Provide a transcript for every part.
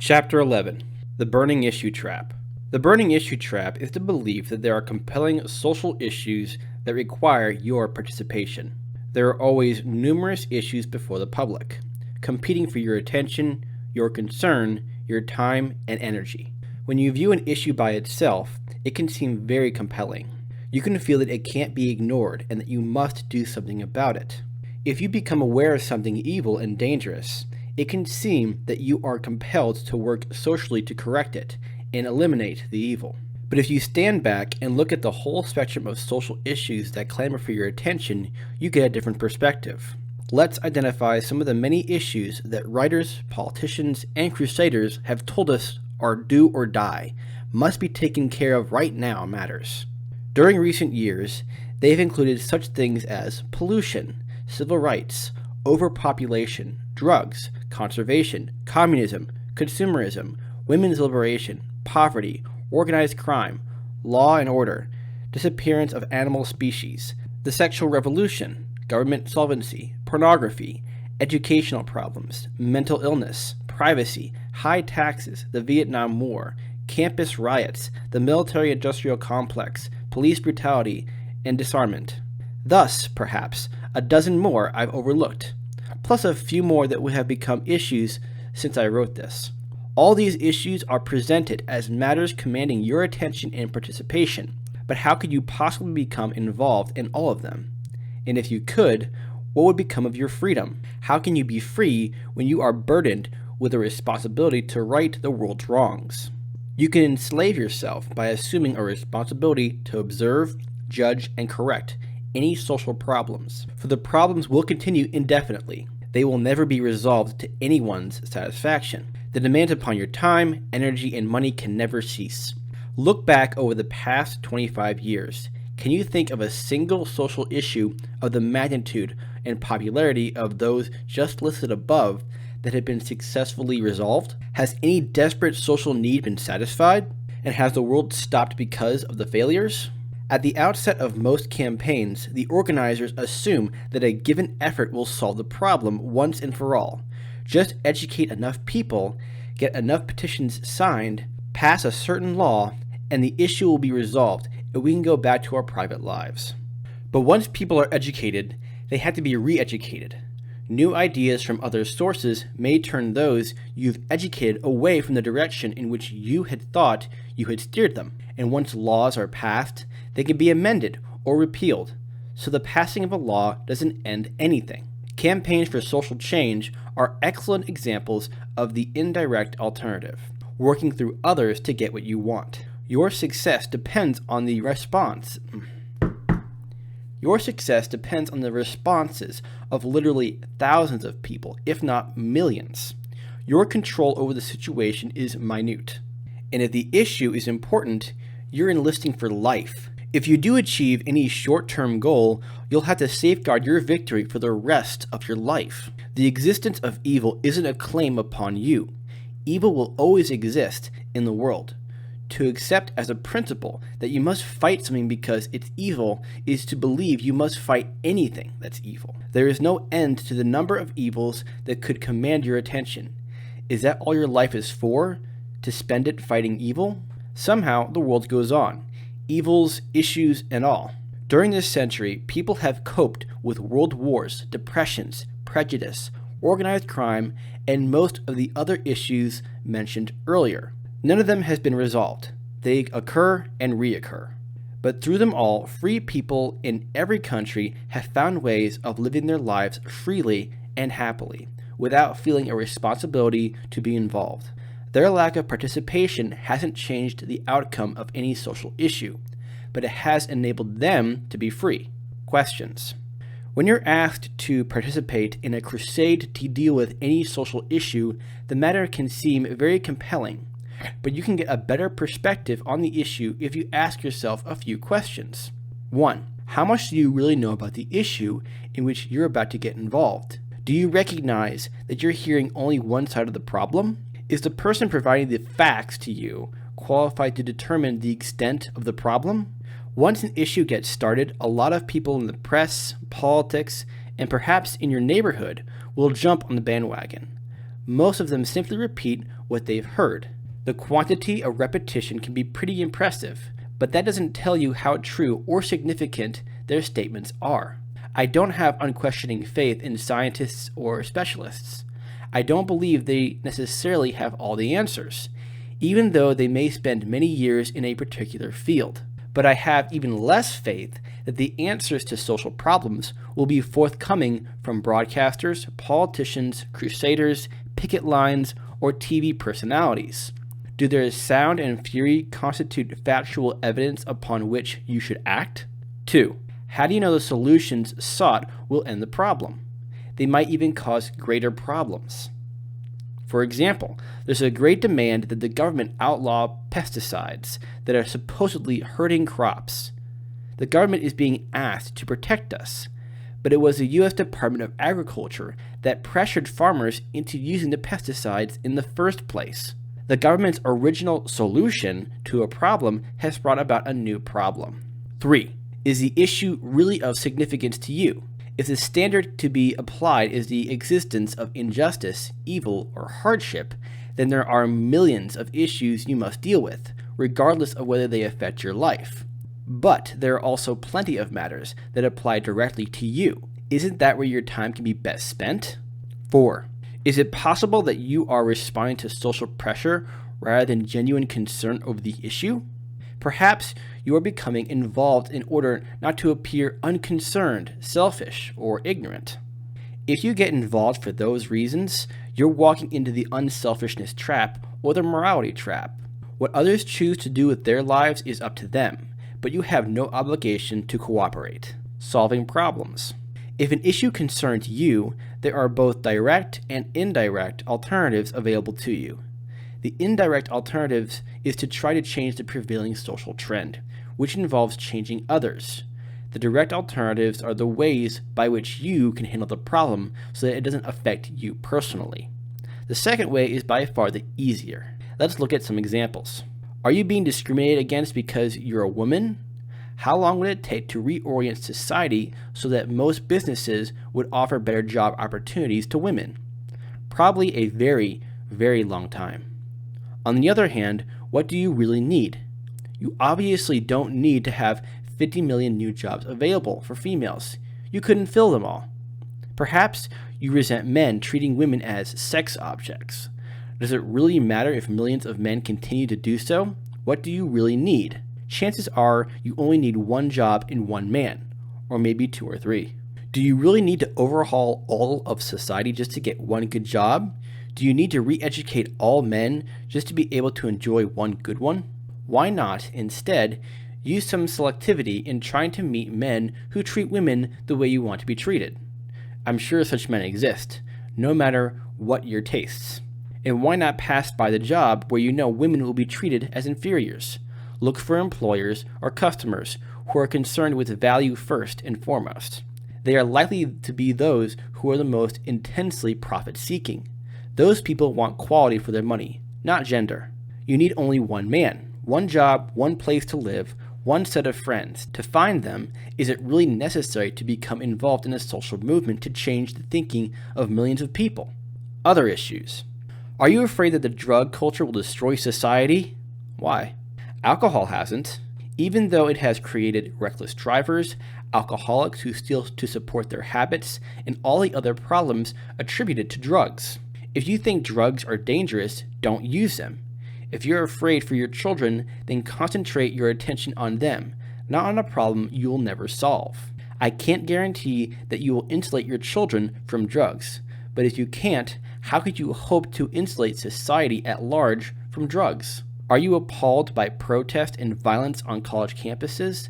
Chapter 11. The Burning Issue Trap. The burning issue trap is the belief that there are compelling social issues that require your participation. There are always numerous issues before the public, competing for your attention, your concern, your time, and energy. When you view an issue by itself, it can seem very compelling. You can feel that it can't be ignored and that you must do something about it. If you become aware of something evil and dangerous, it can seem that you are compelled to work socially to correct it and eliminate the evil. But if you stand back and look at the whole spectrum of social issues that clamor for your attention, you get a different perspective. Let's identify some of the many issues that writers, politicians, and crusaders have told us are do or die, must be taken care of right now matters. During recent years, they've included such things as pollution, civil rights, overpopulation, drugs, conservation, communism, consumerism, women's liberation, poverty, organized crime, law and order, disappearance of animal species, the sexual revolution, government solvency, pornography, educational problems, mental illness, privacy, high taxes, the Vietnam War, campus riots, the military-industrial complex, police brutality, and disarmament. Thus, perhaps, a dozen more I've overlooked, plus a few more that would have become issues since I wrote this. All these issues are presented as matters commanding your attention and participation, but how could you possibly become involved in all of them? And if you could, what would become of your freedom? How can you be free when you are burdened with a responsibility to right the world's wrongs? You can enslave yourself by assuming a responsibility to observe, judge, and correct any social problems, for the problems will continue indefinitely. They will never be resolved to anyone's satisfaction. The demands upon your time, energy, and money can never cease. Look back over the past 25 years. Can you think of a single social issue of the magnitude and popularity of those just listed above that have been successfully resolved? Has any desperate social need been satisfied? And has the world stopped because of the failures? At the outset of most campaigns, the organizers assume that a given effort will solve the problem once and for all. Just educate enough people, get enough petitions signed, pass a certain law, and the issue will be resolved, and we can go back to our private lives. But once people are educated, they have to be re-educated. New ideas from other sources may turn those you've educated away from the direction in which you had thought you had steered them. And once laws are passed, they can be amended or repealed. So the passing of a law doesn't end anything. Campaigns for social change are excellent examples of the indirect alternative, working through others to get what you want. Your success depends on the responses of literally thousands of people, if not millions. Your control over the situation is minute. And if the issue is important, you're enlisting for life. If you do achieve any short-term goal, you'll have to safeguard your victory for the rest of your life. The existence of evil isn't a claim upon you. Evil will always exist in the world. To accept as a principle that you must fight something because it's evil is to believe you must fight anything that's evil. There is no end to the number of evils that could command your attention. Is that all your life is for? To spend it fighting evil? Somehow the world goes on. Evils, issues, and all. During this century, people have coped with world wars, depressions, prejudice, organized crime, and most of the other issues mentioned earlier. None of them has been resolved. They occur and reoccur. But through them all, free people in every country have found ways of living their lives freely and happily, without feeling a responsibility to be involved. Their lack of participation hasn't changed the outcome of any social issue, but it has enabled them to be free. Questions. When you're asked to participate in a crusade to deal with any social issue, the matter can seem very compelling, but you can get a better perspective on the issue if you ask yourself a few questions. 1. How much do you really know about the issue in which you're about to get involved? Do you recognize that you're hearing only one side of the problem? Is the person providing the facts to you qualified to determine the extent of the problem? Once an issue gets started, a lot of people in the press, politics, and perhaps in your neighborhood will jump on the bandwagon. Most of them simply repeat what they've heard. The quantity of repetition can be pretty impressive, but that doesn't tell you how true or significant their statements are. I don't have unquestioning faith in scientists or specialists. I don't believe they necessarily have all the answers, even though they may spend many years in a particular field. But I have even less faith that the answers to social problems will be forthcoming from broadcasters, politicians, crusaders, picket lines, or TV personalities. Do their sound and fury constitute factual evidence upon which you should act? 2. How do you know the solutions sought will end the problem? They might even cause greater problems. For example, there's a great demand that the government outlaw pesticides that are supposedly hurting crops. The government is being asked to protect us, but it was the U.S. Department of Agriculture that pressured farmers into using the pesticides in the first place. The government's original solution to a problem has brought about a new problem. 3. Is the issue really of significance to you? If the standard to be applied is the existence of injustice, evil, or hardship, then there are millions of issues you must deal with, regardless of whether they affect your life. But there are also plenty of matters that apply directly to you. Isn't that where your time can be best spent? 4. Is it possible that you are responding to social pressure rather than genuine concern over the issue? Perhaps you are becoming involved in order not to appear unconcerned, selfish, or ignorant. If you get involved for those reasons, you're walking into the unselfishness trap or the morality trap. What others choose to do with their lives is up to them, but you have no obligation to cooperate. Solving problems. If an issue concerns you, there are both direct and indirect alternatives available to you. The indirect alternatives is to try to change the prevailing social trend, which involves changing others. The direct alternatives are the ways by which you can handle the problem so that it doesn't affect you personally. The second way is by far the easier. Let's look at some examples. Are you being discriminated against because you're a woman? How long would it take to reorient society so that most businesses would offer better job opportunities to women? Probably a very, very long time. On the other hand, what do you really need? You obviously don't need to have 50 million new jobs available for females. You couldn't fill them all. Perhaps you resent men treating women as sex objects. Does it really matter if millions of men continue to do so? What do you really need? Chances are you only need one job in one man, or maybe 2 or 3. Do you really need to overhaul all of society just to get one good job? Do you need to re-educate all men just to be able to enjoy one good one? Why not, instead, use some selectivity in trying to meet men who treat women the way you want to be treated? I'm sure such men exist, no matter what your tastes. And why not pass by the job where you know women will be treated as inferiors? Look for employers or customers who are concerned with value first and foremost. They are likely to be those who are the most intensely profit-seeking. Those people want quality for their money, not gender. You need only one man, one job, one place to live, one set of friends. To find them, is it really necessary to become involved in a social movement to change the thinking of millions of people? Other issues. Are you afraid that the drug culture will destroy society? Why? Alcohol hasn't. Even though it has created reckless drivers, alcoholics who steal to support their habits, and all the other problems attributed to drugs. If you think drugs are dangerous, don't use them. If you're afraid for your children, then concentrate your attention on them, not on a problem you'll never solve. I can't guarantee that you will insulate your children from drugs, but if you can't, how could you hope to insulate society at large from drugs? Are you appalled by protest and violence on college campuses?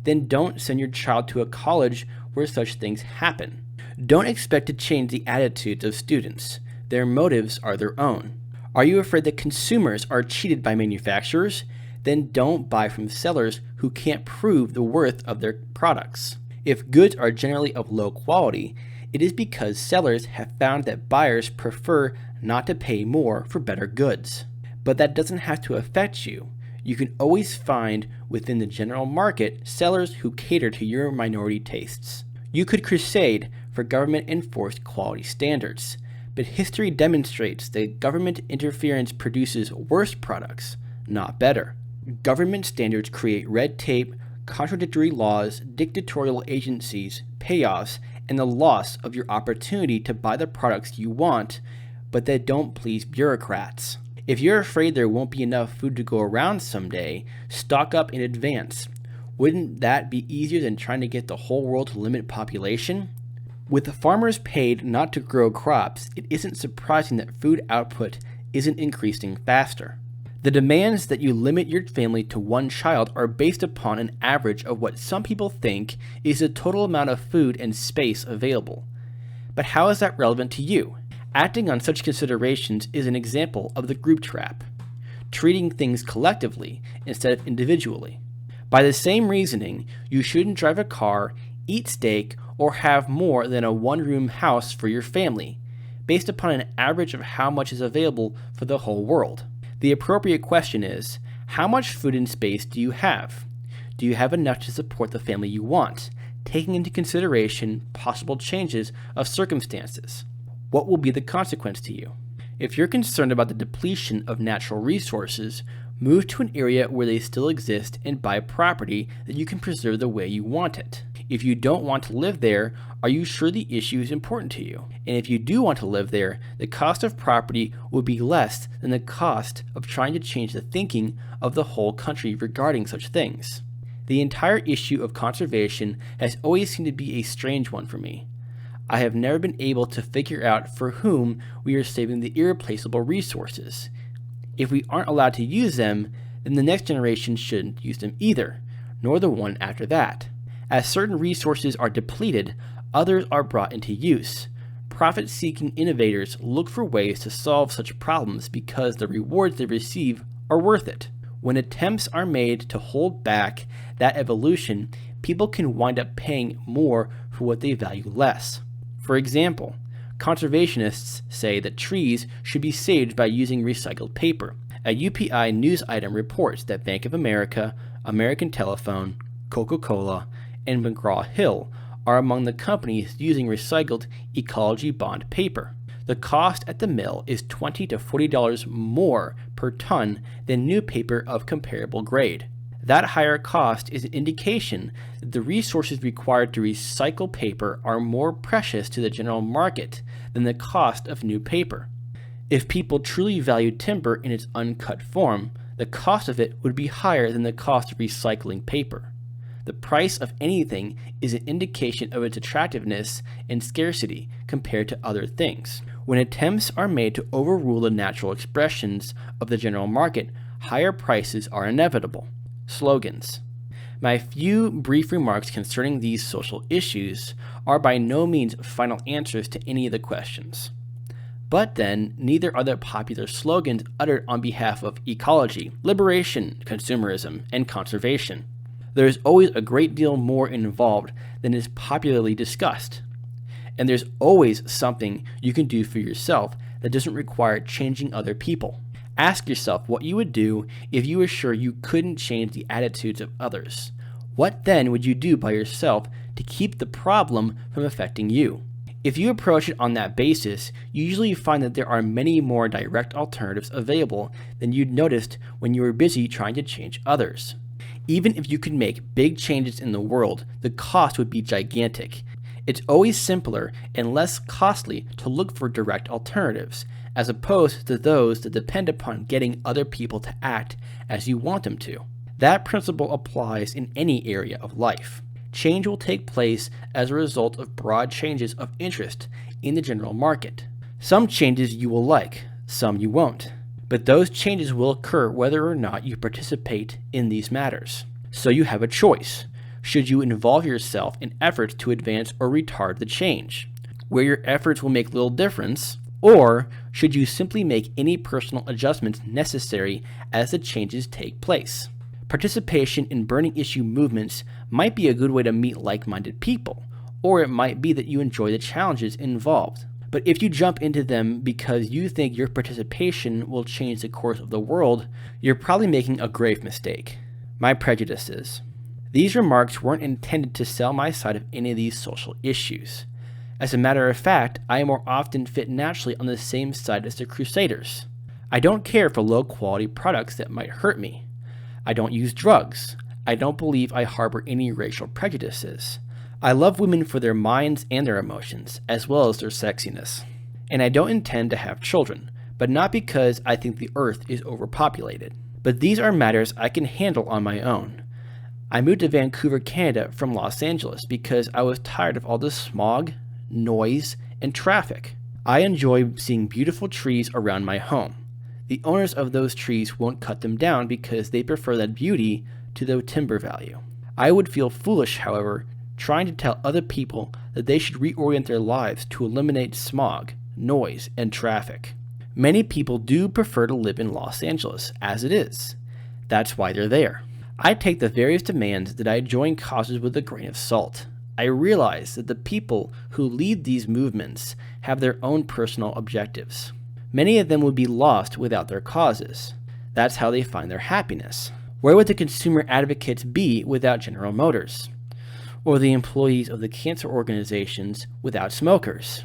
Then don't send your child to a college where such things happen. Don't expect to change the attitudes of students. Their motives are their own. Are you afraid that consumers are cheated by manufacturers? Then don't buy from sellers who can't prove the worth of their products. If goods are generally of low quality, it is because sellers have found that buyers prefer not to pay more for better goods. But that doesn't have to affect you. You can always find within the general market sellers who cater to your minority tastes. You could crusade for government-enforced quality standards, but history demonstrates that government interference produces worse products, not better. Government standards create red tape, contradictory laws, dictatorial agencies, payoffs, and the loss of your opportunity to buy the products you want, but that don't please bureaucrats. If you're afraid there won't be enough food to go around someday, stock up in advance. Wouldn't that be easier than trying to get the whole world to limit population? With the farmers paid not to grow crops, it isn't surprising that food output isn't increasing faster. The demands that you limit your family to one child are based upon an average of what some people think is the total amount of food and space available. But how is that relevant to you? Acting on such considerations is an example of the group trap, treating things collectively instead of individually. By the same reasoning, you shouldn't drive a car, eat steak, or have more than a one-room house for your family, based upon an average of how much is available for the whole world. The appropriate question is, how much food and space do you have? Do you have enough to support the family you want, taking into consideration possible changes of circumstances? What will be the consequence to you? If you're concerned about the depletion of natural resources, move to an area where they still exist and buy property that you can preserve the way you want it. If you don't want to live there, are you sure the issue is important to you? And if you do want to live there, the cost of property would be less than the cost of trying to change the thinking of the whole country regarding such things. The entire issue of conservation has always seemed to be a strange one for me. I have never been able to figure out for whom we are saving the irreplaceable resources. If we aren't allowed to use them, then the next generation shouldn't use them either, nor the one after that. As certain resources are depleted, others are brought into use. Profit-seeking innovators look for ways to solve such problems because the rewards they receive are worth it. When attempts are made to hold back that evolution, people can wind up paying more for what they value less. For example, conservationists say that trees should be saved by using recycled paper. A UPI news item reports that Bank of America, American Telephone, Coca-Cola, and McGraw-Hill are among the companies using recycled ecology bond paper. The cost at the mill is $20 to $40 more per ton than new paper of comparable grade. That higher cost is an indication that the resources required to recycle paper are more precious to the general market than the cost of new paper. If people truly valued timber in its uncut form, the cost of it would be higher than the cost of recycling paper. The price of anything is an indication of its attractiveness and scarcity compared to other things. When attempts are made to overrule the natural expressions of the general market, higher prices are inevitable. Slogans. My few brief remarks concerning these social issues are by no means final answers to any of the questions. But then, neither are the popular slogans uttered on behalf of ecology, liberation, consumerism, and conservation. There is always a great deal more involved than is popularly discussed. And there's always something you can do for yourself that doesn't require changing other people. Ask yourself what you would do if you were sure you couldn't change the attitudes of others. What then would you do by yourself to keep the problem from affecting you? If you approach it on that basis, you usually find that there are many more direct alternatives available than you'd noticed when you were busy trying to change others. Even if you could make big changes in the world, the cost would be gigantic. It's always simpler and less costly to look for direct alternatives, as opposed to those that depend upon getting other people to act as you want them to. That principle applies in any area of life. Change will take place as a result of broad changes of interest in the general market. Some changes you will like, some you won't. But those changes will occur whether or not you participate in these matters. So you have a choice. Should you involve yourself in efforts to advance or retard the change, where your efforts will make little difference, or should you simply make any personal adjustments necessary as the changes take place? Participation in burning issue movements might be a good way to meet like-minded people, or it might be that you enjoy the challenges involved. But if you jump into them because you think your participation will change the course of the world, you're probably making a grave mistake. My prejudices. These remarks weren't intended to sell my side of any of these social issues. As a matter of fact, I more often fit naturally on the same side as the Crusaders. I don't care for low-quality products that might hurt me. I don't use drugs. I don't believe I harbor any racial prejudices. I love women for their minds and their emotions, as well as their sexiness. And I don't intend to have children, but not because I think the earth is overpopulated. But these are matters I can handle on my own. I moved to Vancouver, Canada from Los Angeles because I was tired of all the smog, noise, and traffic. I enjoy seeing beautiful trees around my home. The owners of those trees won't cut them down because they prefer that beauty to the timber value. I would feel foolish, however, trying to tell other people that they should reorient their lives to eliminate smog, noise, and traffic. Many people do prefer to live in Los Angeles as it is. That's why they're there. I take the various demands that I join causes with a grain of salt. I realize that the people who lead these movements have their own personal objectives. Many of them would be lost without their causes. That's how they find their happiness. Where would the consumer advocates be without General Motors? Or the employees of the cancer organizations without smokers?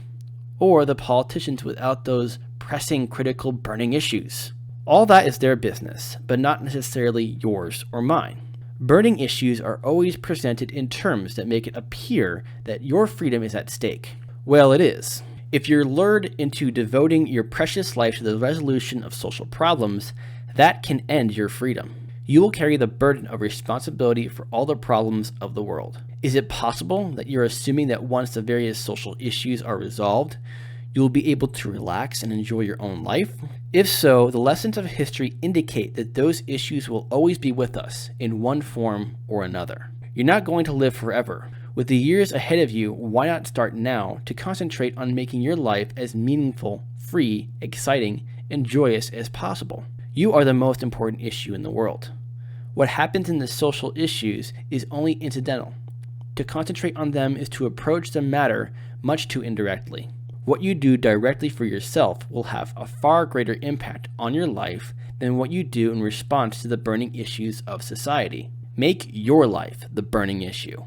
Or the politicians without those pressing, critical, burning issues? All that is their business, but not necessarily yours or mine. Burning issues are always presented in terms that make it appear that your freedom is at stake. Well, it is. If you're lured into devoting your precious life to the resolution of social problems, that can end your freedom. You will carry the burden of responsibility for all the problems of the world. Is it possible that you're assuming that once the various social issues are resolved, you will be able to relax and enjoy your own life? If so, the lessons of history indicate that those issues will always be with us in one form or another. You're not going to live forever. With the years ahead of you, why not start now to concentrate on making your life as meaningful, free, exciting, and joyous as possible? You are the most important issue in the world. What happens in the social issues is only incidental. To concentrate on them is to approach the matter much too indirectly. What you do directly for yourself will have a far greater impact on your life than what you do in response to the burning issues of society. Make your life the burning issue.